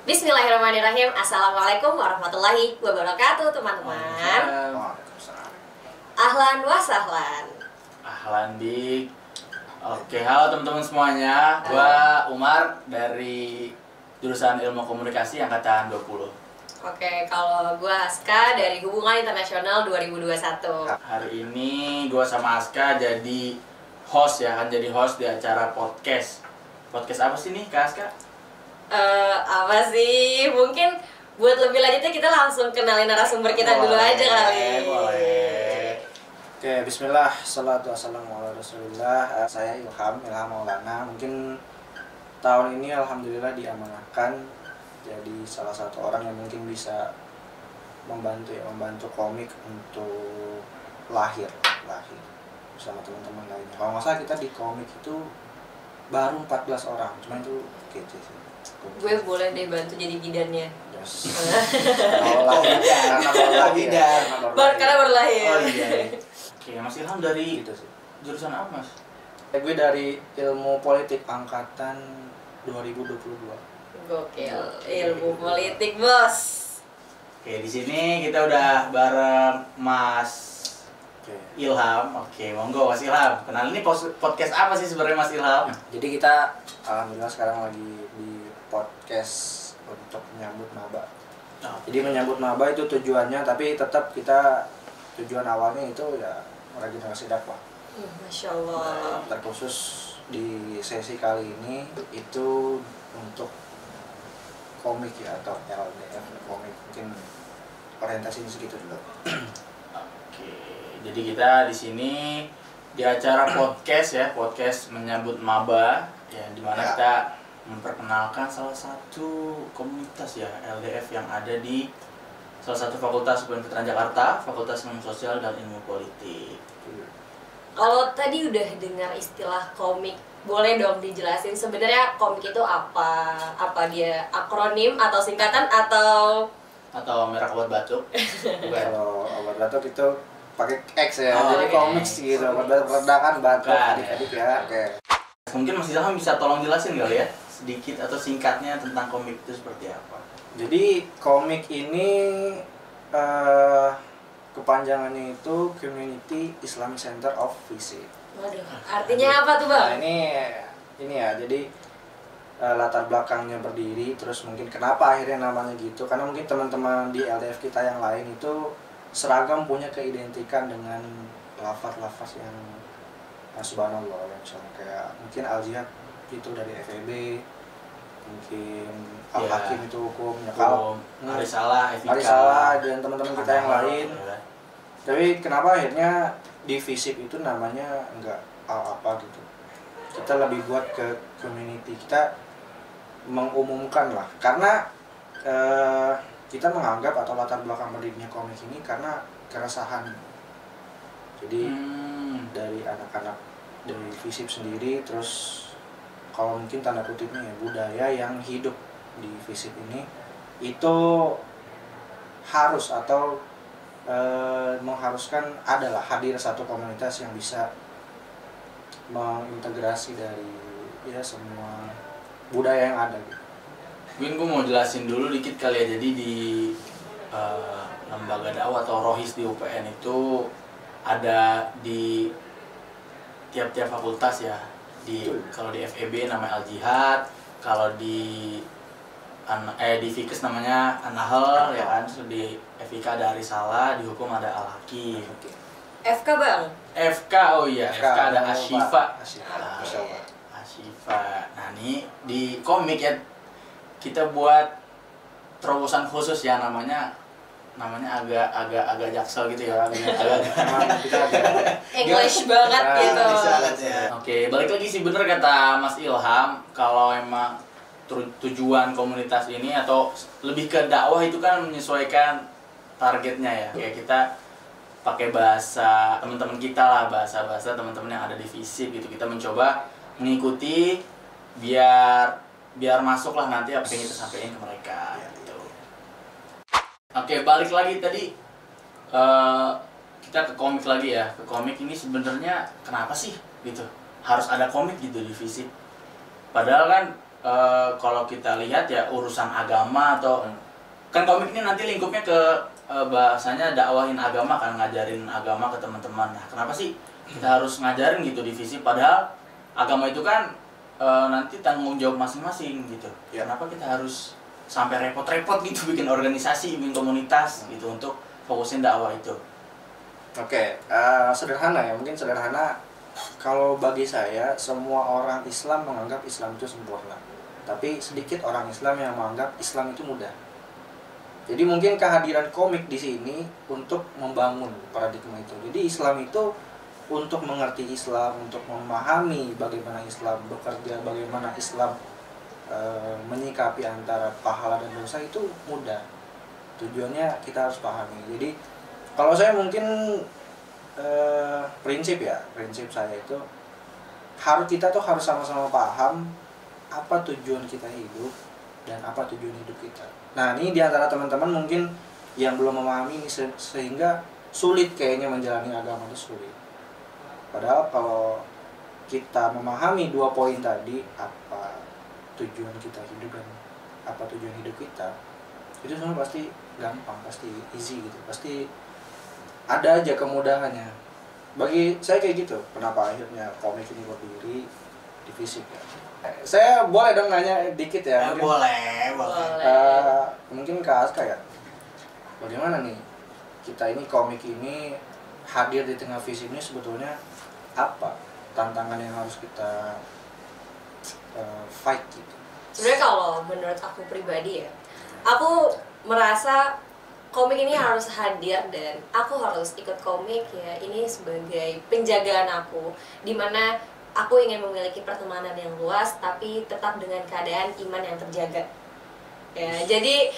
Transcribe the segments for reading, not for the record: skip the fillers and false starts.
Bismillahirrahmanirrahim. Assalamualaikum warahmatullahi wabarakatuh, teman-teman. Ahlan wa sahlan. Ahlan bik. Oke, halo teman-teman semuanya. Gua Umar dari jurusan Ilmu Komunikasi angkatan 20. Oke, kalau gua Aska dari Hubungan Internasional 2021. Hari ini gua sama Aska jadi host ya, akan jadi host di acara podcast. Podcast apa sih nih, Kak Aska? Apa sih? Mungkin buat lebih lanjutnya kita langsung kenalin narasumber kita dulu aja kali. Boleh. Oke, bismillah, salatu wassalamu ala rasulillah. Saya Ilham Maulana. Mungkin tahun ini alhamdulillah diamanahkan jadi salah satu orang yang mungkin bisa membantu komik untuk lahir bersama teman-teman lainnya. Kalau nggak salah kita di komik itu baru 14 orang, cuma itu kece sih. Gue boleh deh bantu jadi bidannya. Yes. Karena baru lahir. Oh iya. Oke, Mas Ilham dari Gitu sih. jurusan apa, Mas? Gue dari Ilmu Politik angkatan 2022. Gokil, ilmu politik, Bos. Oke, di sini kita udah bareng Mas Oke. Ilham. Oke, monggo Mas Ilham. Kenalin ini podcast apa sih sebenarnya Mas Ilham? Jadi kita alhamdulillah sekarang lagi di podcast untuk menyambut maba. Jadi menyambut maba itu tujuannya, tapi tetap kita tujuan awalnya itu ya regenerasi dakwah. Masya Allah. Terkhusus di sesi kali ini itu untuk komik ya, atau LDF komik, mungkin orientasinya segitu dulu. Oke, jadi kita di sini di acara podcast ya, podcast menyambut maba ya, dimana Ya. kita memperkenalkan salah satu komunitas ya LDF yang ada di salah satu fakultas Universitas Jakarta, Fakultas Ilmu Sosial dan Ilmu Politik. Kalau tadi udah dengar istilah komik, boleh dong dijelasin sebenarnya komik itu apa? Apa dia akronim atau singkatan atau Merek obat batuk? Bukan. Kalau obat batuk itu pakai X ya, Oh, jadi oke. komik gitu, obat batuk redakan batuk Bukan. adik-adik ya. Oke. Mungkin Mas Ilham bisa tolong jelasin kali ya sedikit atau singkatnya tentang komik itu seperti apa? Jadi komik ini kepanjangannya itu Community Islamic Center of Visit. waduh, artinya apa tuh, Nah Bang? ini ya, jadi latar belakangnya berdiri, terus mungkin kenapa akhirnya namanya gitu, karena mungkin teman-teman di LDF kita yang lain itu seragam punya keidentikan dengan lafaz-lafaz yang subhanallah ya, misalnya kayak mungkin Al-Jihad itu dari FEB, mungkin Al-Hakim itu hukumnya, kalau Arisalah, Evika, Arisalah dan teman-teman kita yang lain. ya. Tapi kenapa akhirnya di FISIP itu namanya enggak apa gitu. Kita lebih buat ke community, kita mengumumkan lah. Karena kita menganggap atau latar belakang berdirinya komik ini karena keresahan. Jadi dari anak-anak dari FISIP sendiri, terus kalau mungkin tanda kutipnya ya budaya yang hidup di FISIP ini itu harus atau mengharuskan adalah hadir satu komunitas yang bisa mengintegrasi dari ya semua budaya yang ada gitu. Mungkin gue mau jelasin dulu dikit kali ya. Jadi di lembaga dakwah atau rohis di UPN itu ada di tiap-tiap fakultas ya. Kalau di FEB namanya Al-Jihad, kalau di Fikes namanya An-Nahl ya kan, terus di FIK ada Arisalah, di hukum ada Al-Hakim. FK, Bang? FK, oh iya, FK ada Asyifa. Asyifa. Asyifa. Nah, ini di komik ya kita buat terobosan khusus ya, namanya agak jaksel gitu ya. Emang kita agak English banget gitu. Oke, balik lagi sih, bener kata Mas Ilham, kalau emang tujuan komunitas ini atau lebih ke dakwah itu kan menyesuaikan targetnya ya. Kayak kita pakai bahasa teman-teman kita lah, bahasa teman-teman yang ada di FISIP gitu. Kita mencoba mengikuti biar masuk lah nanti apa yang kita sampaikan ke mereka gitu. Oke, balik lagi tadi kita ke komik lagi ya. Ke komik ini sebenarnya kenapa sih gitu harus ada komik gitu di FISIP? Padahal kan kalau kita lihat ya urusan agama atau kan komik ini nanti lingkupnya ke bahasanya dakwahin agama kan, ngajarin agama ke teman-teman. Nah, kenapa sih kita harus ngajarin gitu divisi, padahal agama itu kan nanti tanggung jawab masing-masing gitu. Ya. Kenapa kita harus sampai repot-repot gitu bikin organisasi, bikin komunitas gitu untuk fokusin dakwah itu? Oke, sederhana ya, mungkin sederhana. Kalau bagi saya, semua orang Islam menganggap Islam itu sempurna. Tapi sedikit orang Islam yang menganggap Islam itu mudah. Jadi mungkin kehadiran komik di sini untuk membangun paradigma itu. Jadi Islam itu untuk mengerti Islam, untuk memahami bagaimana Islam bekerja, bagaimana Islam menyikapi antara pahala dan dosa itu mudah. Tujuannya kita harus pahami. Jadi kalau saya mungkin prinsip saya itu kita tuh harus sama-sama paham apa tujuan kita hidup dan apa tujuan hidup kita. Nah, ini diantara teman-teman mungkin yang belum memahami ini sehingga sulit kayaknya menjalani agama itu sulit. Padahal kalau kita memahami 2 poin tadi, apa tujuan kita hidup dan apa tujuan hidup kita, itu semua pasti gampang, pasti easy gitu, pasti ada aja kemudahannya. Bagi saya kayak gitu. Kenapa akhirnya komik ini berdiri di fisik ya? Saya boleh dong nanya dikit ya? Mungkin, Boleh. mungkin Kak Aska ya, bagaimana nih kita ini komik ini hadir di tengah fisik ini, sebetulnya apa tantangan yang harus kita fight gitu? Sebenarnya kalau menurut aku pribadi ya, aku merasa komik ini harus hadir dan aku harus ikut komik ya, ini sebagai penjagaan aku, dimana aku ingin memiliki pertemanan yang luas tapi tetap dengan keadaan iman yang terjaga ya. Jadi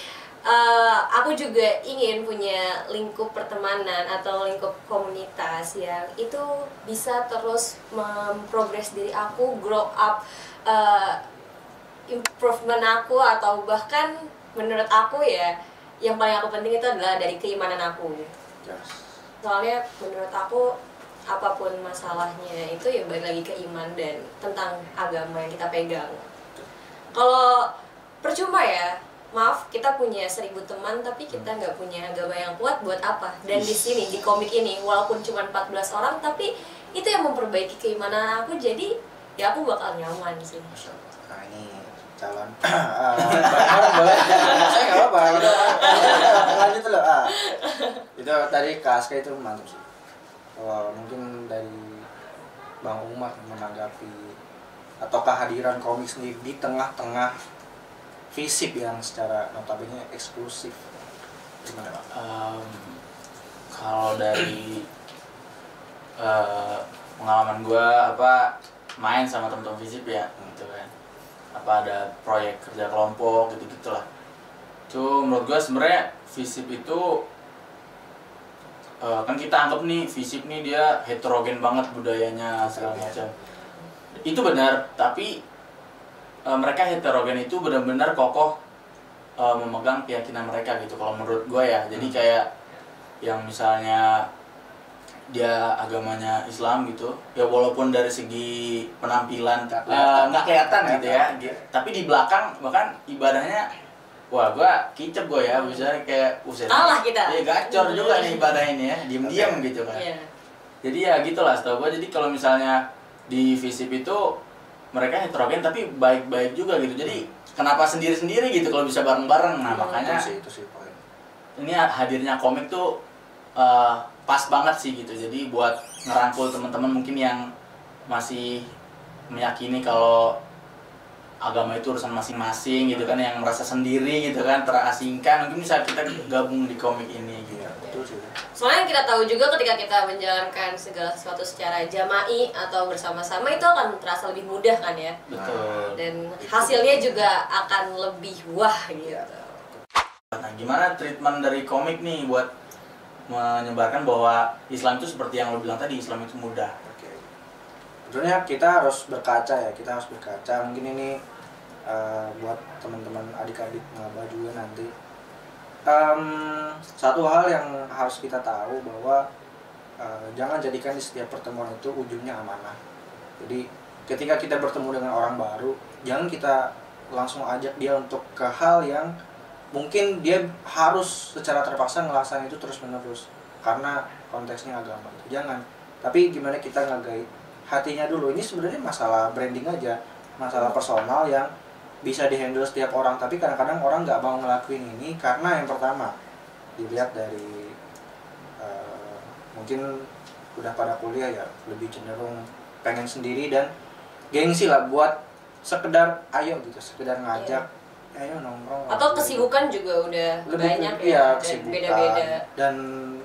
aku juga ingin punya lingkup pertemanan atau lingkup komunitas yang itu bisa terus memprogres diri aku, grow up, improvement aku, atau bahkan menurut aku ya yang paling aku penting itu adalah dari keimanan aku. Yes. Soalnya menurut aku apapun masalahnya itu ya balik lagi ke iman dan tentang agama yang kita pegang. Kalau percuma ya, maaf, kita punya 1000 teman tapi kita nggak punya agama yang kuat, buat apa? Dan di sini di komik ini walaupun cuma 14 orang tapi itu yang memperbaiki keimanan aku, jadi ya aku bakal nyaman sih. Nah, ini calon orang boleh, saya nggak apa-apa. Lanjut dulu. Itu tadi Kak Aska itu mantap sih. Mungkin dari Bang Umar menanggapi atau kehadiran komik sendiri di tengah-tengah fisip yang secara notabene eksklusif, gimana Pak? Kalau dari pengalaman gue main sama teman-teman fisip ya gitu kan, ada proyek kerja kelompok gitu-gitulah. Itu menurut gue sebenarnya fisip itu kan kita anggap nih fisip nih dia heterogen banget budayanya segala macam. Itu benar, tapi mereka heterogen itu benar-benar kokoh memegang keyakinan mereka gitu kalau menurut gue ya. Jadi kayak yang misalnya dia agamanya Islam gitu ya, walaupun dari segi penampilan nggak kelihatan gitu ya, tapi di belakang bahkan ibadahnya wah gua kicep gua ya, misalnya kayak kalah kita ya gacor juga nih ibadah ini ya, diam-diam gitu kan. Jadi ya gitulah setahu gua. Jadi kalau misalnya di FISIP itu mereka heterogen tapi baik-baik juga gitu, jadi kenapa sendiri-sendiri gitu kalau bisa bareng-bareng. Nah makanya itu sih poin. Ini hadirnya komik tuh pas banget sih gitu. Jadi buat ngerangkul teman-teman mungkin yang masih meyakini kalau agama itu urusan masing-masing gitu kan, yang merasa sendiri gitu kan, terasingkan, mungkin bisa kita gabung di komik ini gitu. Ya, betul sih. Soalnya yang kita tahu juga ketika kita menjalankan segala sesuatu secara jama'i atau bersama-sama itu akan terasa lebih mudah kan ya. Betul. Dan hasilnya juga akan lebih wah gitu. Nah, gimana treatment dari komik nih buat menyebarkan bahwa Islam itu seperti yang lo bilang tadi, Islam itu mudah. Oke. Sebetulnya kita harus berkaca ya, kita harus berkaca. Mungkin ini buat teman-teman adik-adik maba juga nanti. Satu hal yang harus kita tahu bahwa jangan jadikan di setiap pertemuan itu ujungnya amanah. Jadi ketika kita bertemu dengan orang baru, jangan kita langsung ajak dia untuk ke hal yang mungkin dia harus secara terpaksa ngelaksanain itu terus menerus karena konteksnya agama itu. Jangan. Tapi gimana kita ngagait hatinya dulu. Ini sebenarnya masalah branding aja, masalah personal yang bisa dihandle setiap orang. Tapi kadang-kadang orang nggak mau ngelakuin ini karena yang pertama dilihat dari mungkin udah pada kuliah ya, lebih cenderung pengen sendiri dan gengsi lah buat sekedar ayo gitu, sekedar ngajak ayo nongkrong. Atau kesibukan juga udah lebih banyak ya, dan beda-beda. Dan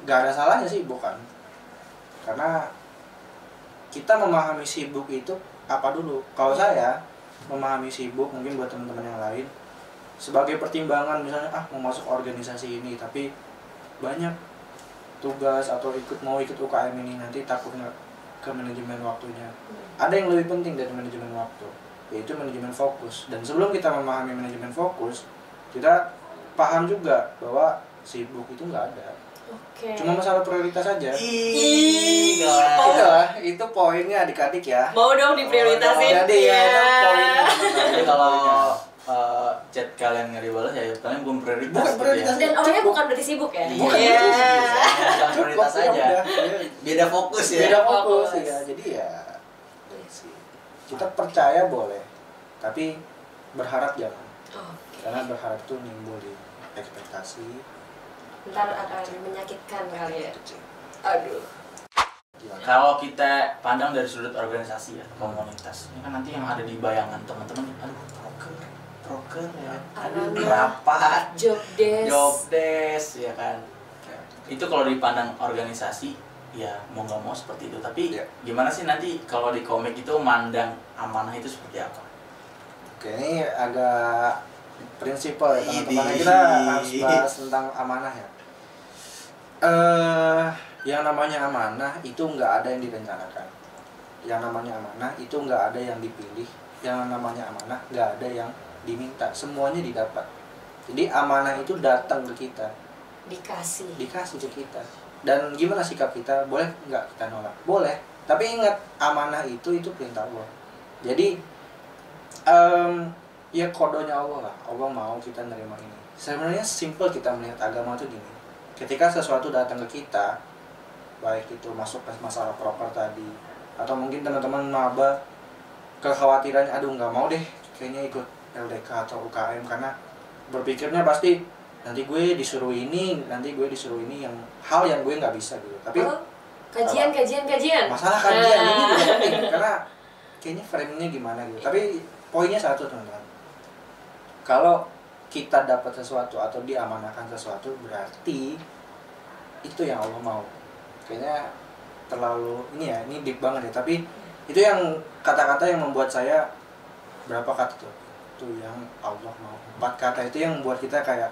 gak ada salahnya sih bukan, karena kita memahami sibuk itu apa dulu. Kalau saya memahami sibuk mungkin buat teman-teman yang lain sebagai pertimbangan, misalnya mau masuk organisasi ini tapi banyak tugas atau mau ikut UKM ini, nanti takutnya ke manajemen waktunya. Ada yang lebih penting dari manajemen waktu, yaitu manajemen fokus. Dan sebelum kita memahami manajemen fokus, kita paham juga bahwa sibuk itu nggak ada. Cuma masalah prioritas saja. Iya, itu poinnya adik-adik ya. Mau dong diprioritasin. Jadi ya, itu poinnya. Jadi kalau chat kalian nggak dibalas ya kalian belum prioritas. Bukan prioritas. Dan orangnya bukan berarti sibuk ya. Bukan prioritas aja. Beda fokus ya. Beda fokus ya. Jadi ya kita percaya boleh, tapi berharap jangan. Karena berharap itu nimbul di ekspektasi. Ntar akan menyakitkan kali ya. Aduh. Kalau kita pandang dari sudut organisasi ya, komunitas, ini kan nanti yang ada di bayangan teman-teman, aduh proker ya, aduh rapat, job desk ya kan. Itu kalau dipandang organisasi, ya mau nggak mau seperti itu. Tapi gimana sih nanti kalau di komik itu mandang amanah itu seperti apa? Oke, ini agak prinsipal ya teman-teman. Kita harus bahas tentang amanah ya. Yang namanya amanah itu nggak ada yang direncanakan. Yang namanya amanah itu nggak ada yang dipilih. Yang namanya amanah nggak ada yang diminta. Semuanya didapat. Jadi amanah itu datang ke kita. Dikasih ke kita. Dan gimana sikap kita? Boleh nggak kita nolak? Boleh. Tapi ingat, amanah itu perintah Allah. Jadi ya kodonya Allah lah. Allah mau kita nerima ini. Sebenarnya simple kita melihat agama itu gini. Ketika sesuatu datang ke kita, baik itu masuk ke masalah proper tadi, atau mungkin teman-teman maba kekhawatirannya, aduh nggak mau deh kayaknya ikut LDK atau UKM karena berpikirnya pasti nanti gue disuruh ini yang hal yang gue nggak bisa gitu. Tapi kajian masalah kajian ini juga penting karena kayaknya framingnya gimana gitu. Tapi poinnya satu teman-teman, kalau kita dapat sesuatu atau diamanahkan sesuatu berarti itu yang Allah mau. Kayaknya terlalu ini deep banget ya, tapi itu yang kata-kata yang membuat saya berapa kata tuh? Itu yang Allah mau. 4 kata itu yang membuat kita kayak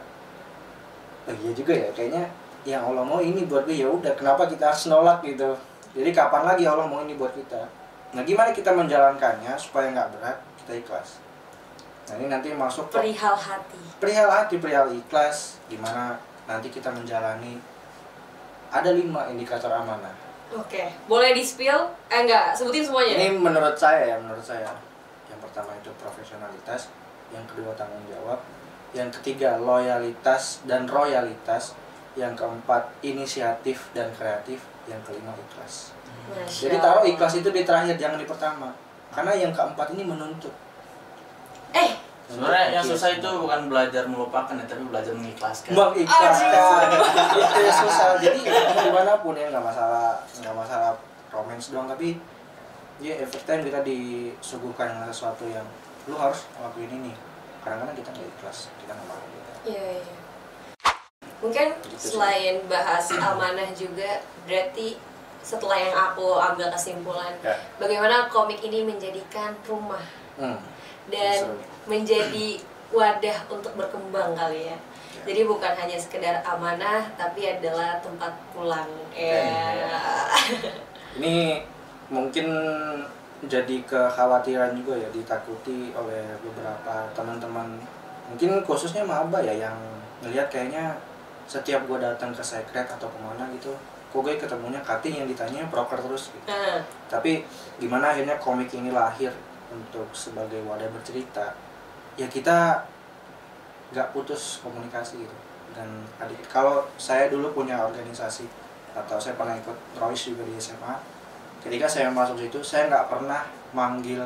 iya juga ya, kayaknya yang Allah mau ini buat gue, ya udah kenapa kita harus nolak gitu. Jadi kapan lagi Allah mau ini buat kita? Nah, gimana kita menjalankannya supaya nggak berat? Kita ikhlas. Nah, ini nanti masuk perihal hati, perihal ikhlas. Gimana nanti kita menjalani. Ada 5 indikator amanah. Oke, boleh di-spill? Enggak, sebutin semuanya. Ini menurut saya. Yang pertama itu profesionalitas, yang kedua tanggung jawab, yang ketiga loyalitas dan royalitas, yang keempat inisiatif dan kreatif, yang kelima ikhlas. Jadi taruh ikhlas itu di terakhir, jangan di pertama. Karena yang keempat ini menuntut. Sebenarnya yang susah itu bukan belajar melupakan ya, tapi belajar mengikhlaskan. Mengikhlaskan. Itu yang susah. Jadi gimana pun ya, nggak masalah romance doang, tapi ya every time kita disuguhkan dengan sesuatu yang lu harus ngelakuin ini. Kadang-kadang kita nggak ikhlas, kita nggak mau gitu. Iya. Mungkin selain bahas amanah juga, berarti setelah yang aku ambil kesimpulan, bagaimana komik ini menjadikan rumah dan menjadi wadah untuk berkembang kali ya. Jadi bukan hanya sekedar amanah, tapi adalah tempat pulang. Ini mungkin jadi kekhawatiran juga ya, ditakuti oleh beberapa teman-teman. Mungkin khususnya maba ya, yang ngelihat kayaknya setiap gue datang ke secret atau kemana gitu, kok gue ketemunya cutting yang ditanya proker terus gitu. Tapi gimana akhirnya komik ini lahir untuk sebagai wadah bercerita ya kita nggak putus komunikasi gitu. Dan kalau saya dulu punya organisasi atau saya pernah ikut Rois juga di SMA, ketika saya masuk situ saya nggak pernah manggil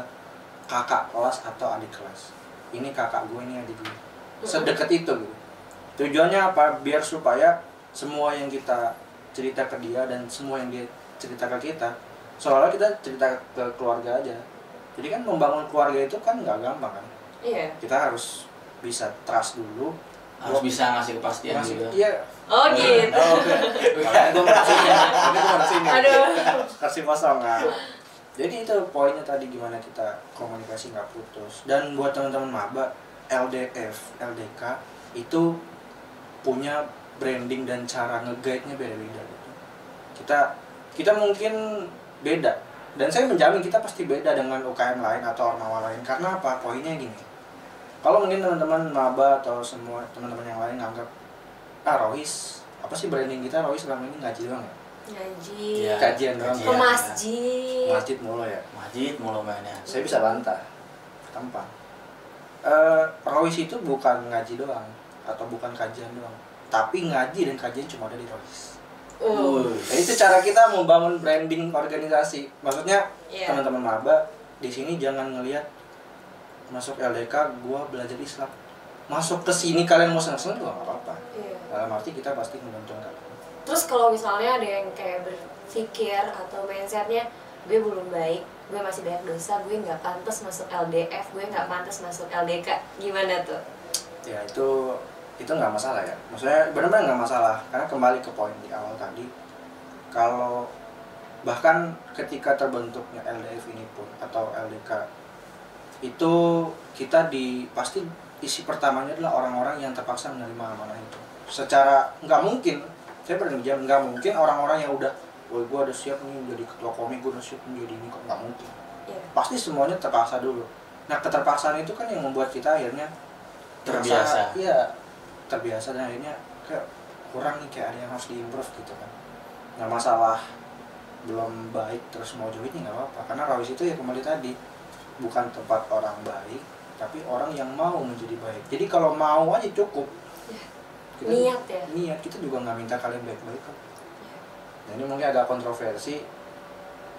kakak kelas atau adik kelas. Ini kakak gue, ini adik gue. Sedekat itu gitu. Tujuannya apa? Biar supaya semua yang kita cerita ke dia dan semua yang dia cerita ke kita, seolah kita cerita ke keluarga aja. Jadi kan membangun keluarga itu kan nggak gampang kan. Iya. Kita harus bisa trust dulu, Harus bisa ngasih kepastian juga. Iya. Oh gitu. Oh, oke. Makanya gue mau sini. Aduh. Kasih kosong kan. Jadi itu poinnya tadi, gimana kita komunikasi nggak putus. Dan buat teman-teman maba, LDF, LDK itu punya branding dan cara nge-guide-nya beda-beda gitu. Kita mungkin beda, dan saya menjamin kita pasti beda dengan UKM lain atau ormawa lain. Karena apa? Poinnya gini. Kalau mungkin teman-teman maba atau semua teman-teman yang lain nganggap Rois, apa sih branding kita? Rois selama ini ngaji doang ya? Ngaji. Iya. Kajian doang. Ke masjid. Masjid mulu ya. Masjid mulu mainnya. Saya bisa bantah, gampang. Rois itu bukan ngaji doang atau bukan kajian doang, tapi ngaji dan kajian cuma ada di Rois. Jadi itu cara kita membangun branding organisasi. Maksudnya teman-teman maba di sini jangan ngelihat masuk LDK gua belajar Islam, masuk ke sini kalian mau senang-senang juga nggak apa-apa. Dalam arti kita pasti menguntungkan. Terus kalau misalnya ada yang kayak berpikir atau mindsetnya, gue belum baik, gue masih banyak dosa, gue nggak pantas masuk LDF, gue nggak pantas masuk LDK, gimana tuh? Ya itu nggak masalah ya, maksudnya benar-benar nggak masalah, karena kembali ke poin di awal tadi, kalau bahkan ketika terbentuknya LDF ini pun atau LDK itu kita pasti isi pertamanya adalah orang-orang yang terpaksa menerima amanah itu. Secara nggak mungkin, saya berani jam nggak mungkin orang-orang yang udah, gue udah siap nih menjadi ketua komik, gue udah siap menjadi ini, kok nggak mungkin. Pasti semuanya terpaksa dulu. Nah keterpaksaan itu kan yang membuat kita akhirnya Terbiasa. Iya, terbiasa, dan akhirnya kayak kurang nih, kayak ada yang harus diimprove gitu kan. Nah masalah belum baik terus mau join nggak apa-apa, karena Rois itu ya kembali tadi bukan tempat orang baik, tapi orang yang mau menjadi baik. Jadi kalau mau aja cukup. Niat ya? Niat, kita juga nggak minta kalian baik-baik kok. Nah ini mungkin agak kontroversi.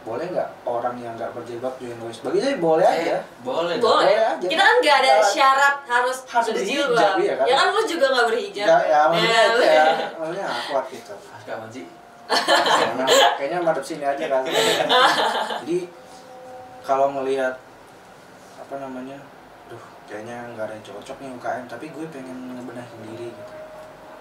Boleh nggak orang yang nggak berjilbab join Rois? Bagi saya boleh aja. Boleh. Boleh aja. Kita kan nggak ada syarat harus berhijab, iya kan? Ya kan lu juga nggak berhijab. Ya maksudnya itu ya, maksudnya kuat gitu. Kapan sih? Kayaknya madep sini aja kan. Jadi kalau ngelihat apa namanya, kayaknya nggak ada yang cocok nih UKM, tapi gue pengen ngebenahin diri gitu.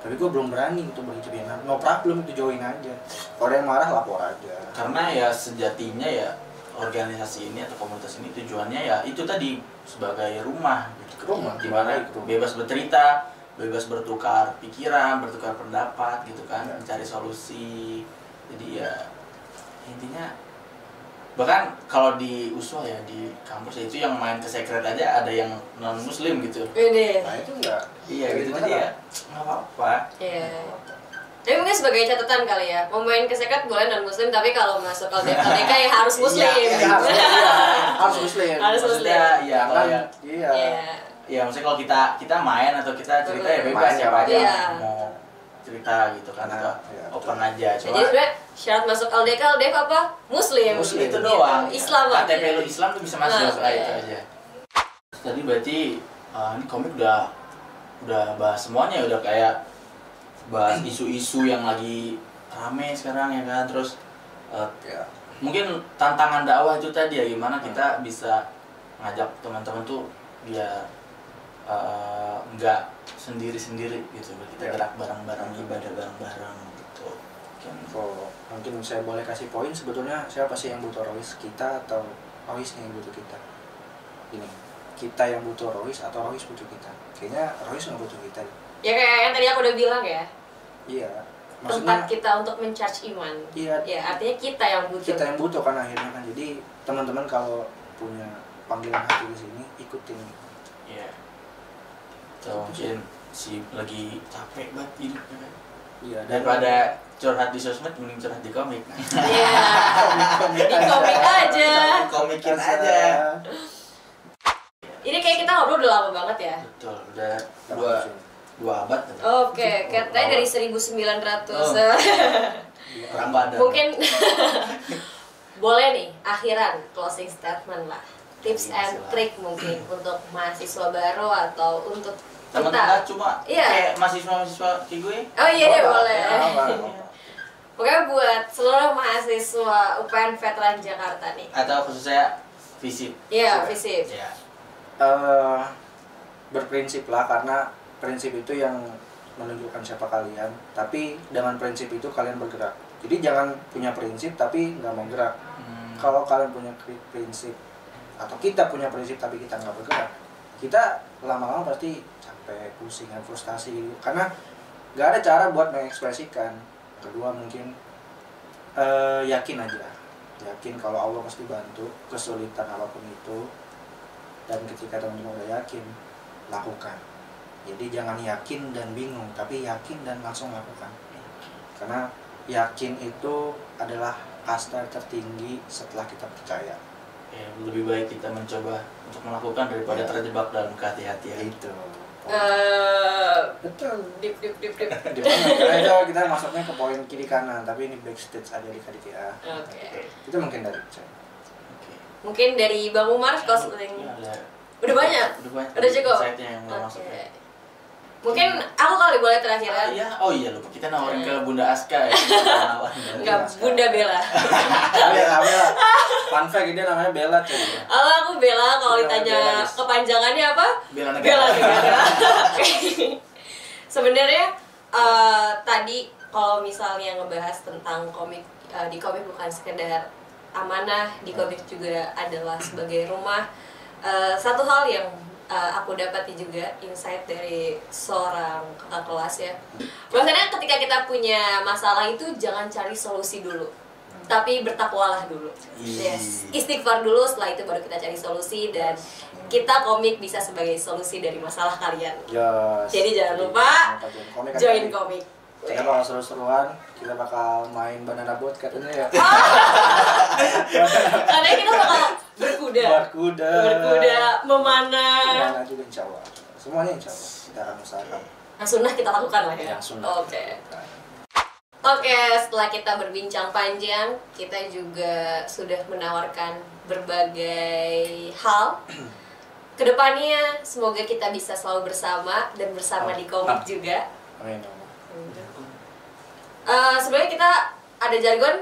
Tapi gue belum berani untuk berhijab, ya no problem, itu join aja. Kalau ada yang marah lapor aja. Karena ya sejatinya ya organisasi ini atau komunitas ini tujuannya ya itu tadi sebagai rumah gitu. Rumah, gimana rumah. bebas bercerita, bebas bertukar pikiran, bertukar pendapat gitu kan, mencari solusi. Jadi ya intinya, bahkan kalau di USWA ya, di kampus ya, itu yang main ke secret aja ada yang non muslim gitu. Nah itu enggak. Iya gitu, jadi ya nggak apa-apa. Iya. Tapi mungkin sebagai catatan kali ya, mau main ke secret boleh non muslim, tapi kalau masuk LDK ya harus muslim. Iya, harus muslim. Harus muslim. Maksudnya ya kalau ya, Iya. ya maksudnya kalau kita main atau kita cerita ya bebas, Main, siapa aja iya. mau cerita gitu kan, atau Iya, open aja. Jadi Cuma sebenarnya syarat masuk LDK apa? Muslim. Muslim. itu doang. Islam KTP aja. lu Islam tuh bisa masuk, Nah, itu iya. aja. Tadi berarti ini komik udah bahas semuanya, udah kayak bahas isu-isu yang lagi rame sekarang ya kan. Terus Ya. mungkin tantangan dakwah itu tadi ya, gimana kita bisa ngajak teman-teman tuh biar nggak sendiri-sendiri gitu, kita gerak bareng-bareng, ibadah bareng-bareng gitu. Oh, mungkin saya boleh kasih poin, sebetulnya siapa sih yang butuh Rois, kita atau Rois yang butuh kita? Ini, kita yang butuh Rois atau Rois butuh kita? Kayaknya Rois nggak butuh kita. Ya kayak yang tadi aku udah bilang ya. Iya. Tempat kita untuk mencharge iman. Iya. Ya artinya kita yang butuh. Kita yang butuh kan akhirnya kan. Jadi teman-teman kalau punya panggilan hati di sini, ikutin. Iya. Atau mungkin lagi capek banget hidupnya kan. Iya. Daripada curhat di sosmed, mending curhat di komik. Iya. Di komik aja. Komikin aja. Ini kayak kita ngobrol udah lama banget ya. Betul, udah dua abad. Oke, katanya dari 1900. Perang badan. Mungkin boleh nih akhiran closing statement lah. Tips and trick mungkin untuk mahasiswa baru atau untuk teman-teman kita. cuma Iya. kayak mahasiswa kayak gue. Oh iya deh boleh. Apa? Pokoknya buat seluruh mahasiswa UPN Veteran Jakarta nih. Atau khususnya FISIP. Iya, FISIP. Ya. Berprinsip lah, karena prinsip itu yang menunjukkan siapa kalian, tapi dengan prinsip itu kalian bergerak. Jadi jangan punya prinsip tapi nggak mau gerak. Kalau kalian punya prinsip atau kita punya prinsip tapi kita nggak bergerak, kita lama-lama pasti capek, pusing, dan frustasi gitu. Karena nggak ada cara buat mengekspresikan. Kedua mungkin yakin aja, yakin kalau Allah pasti bantu kesulitan apapun itu. Dan ketika teman-teman udah yakin, lakukan. Jadi jangan yakin dan bingung, tapi yakin dan langsung lakukan. Karena yakin itu adalah kasta tertinggi setelah kita percaya. Ya, lebih baik kita mencoba untuk melakukan daripada terjebak dalam kehati-hatian. Itu. Betul. Dip. Di mana? Karena itu kita masuknya ke poin kiri kanan, tapi ini backstage aja di KDTA. Oke. Itu mungkin dari saya. Oke. Mungkin dari Bang Umar closing. Ya, Udah banyak? Udah cukup? Insight-nya yang belum masuk. Oke. Mungkin aku kali boleh terakhiran. Oh iya lupa, kita nawarin ke Bunda Aska ya. Enggak, Bunda Bella. Bella. Fun fact, dia namanya Bella cuy. Aku Bella, kalau Bella ditanya Bella. kepanjangannya apa? Bela Bella negara. Negara. Sebenarnya tadi kalau misalnya ngebahas tentang komik, di komik bukan sekedar amanah, di komik juga adalah sebagai rumah. Satu hal yang aku dapati juga insight dari seorang kakak kelas ya. Bahwasanya ketika kita punya masalah itu jangan cari solusi dulu, tapi bertakwalah dulu. Yes. Istighfar dulu, setelah itu baru kita cari solusi, dan kita komik bisa sebagai solusi dari masalah kalian. Yes. Jadi jangan lupa join komik. Kita bakal seru-seruan, kita bakal main banana boat katanya ya. Karena kita bakal berkuda, memanah. Semuanya juga insya Allah. Semuanya insya Allah kita akan usahakan. Yang sunnah kita lakukan lah ya. Yang sunnah. Oke, setelah kita berbincang panjang, kita juga sudah menawarkan berbagai hal. Kedepannya semoga kita bisa selalu bersama dan bersama di komik juga. Amin. Sebenarnya kita ada jargon?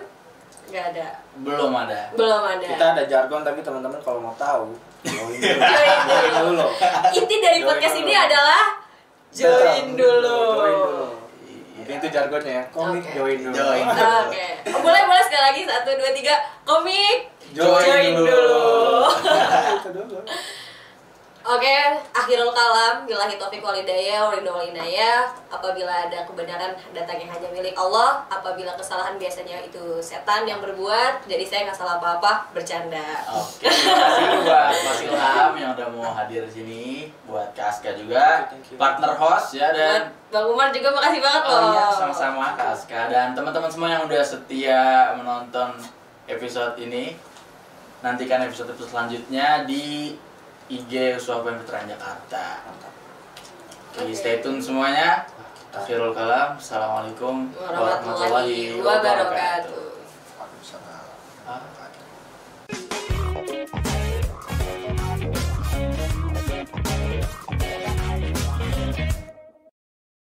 Nggak ada. Belum ada. Kita ada jargon, tapi teman-teman kalau mau tahu, join dulu. Inti dari podcast ini adalah join dulu. Mungkin itu jargonnya ya. Komik join dulu. Oke. Boleh sekali lagi 1, 2, 3. Komik Join dulu. dulu. Itu dulu. Oke, akhirul kalam, billahi taufiq wal hidayah, wal inayah. Apabila ada kebenaran datangnya hanya milik Allah, apabila kesalahan biasanya itu setan yang berbuat. Jadi saya nggak salah apa-apa, bercanda. Oke, terima kasih buat Mas Ilham yang udah mau hadir di sini, buat Kak Aska juga, partner host ya, dan Bang Umar juga makasih banget loh. oh iya, sama-sama Kak Aska, dan teman-teman semua yang udah setia menonton episode ini. Nantikan episode selanjutnya di IG UPN Veteran Jakarta. Oke, stay tune semuanya. Akhirul kalam. Assalamualaikum warahmatullahi wabarakatuh.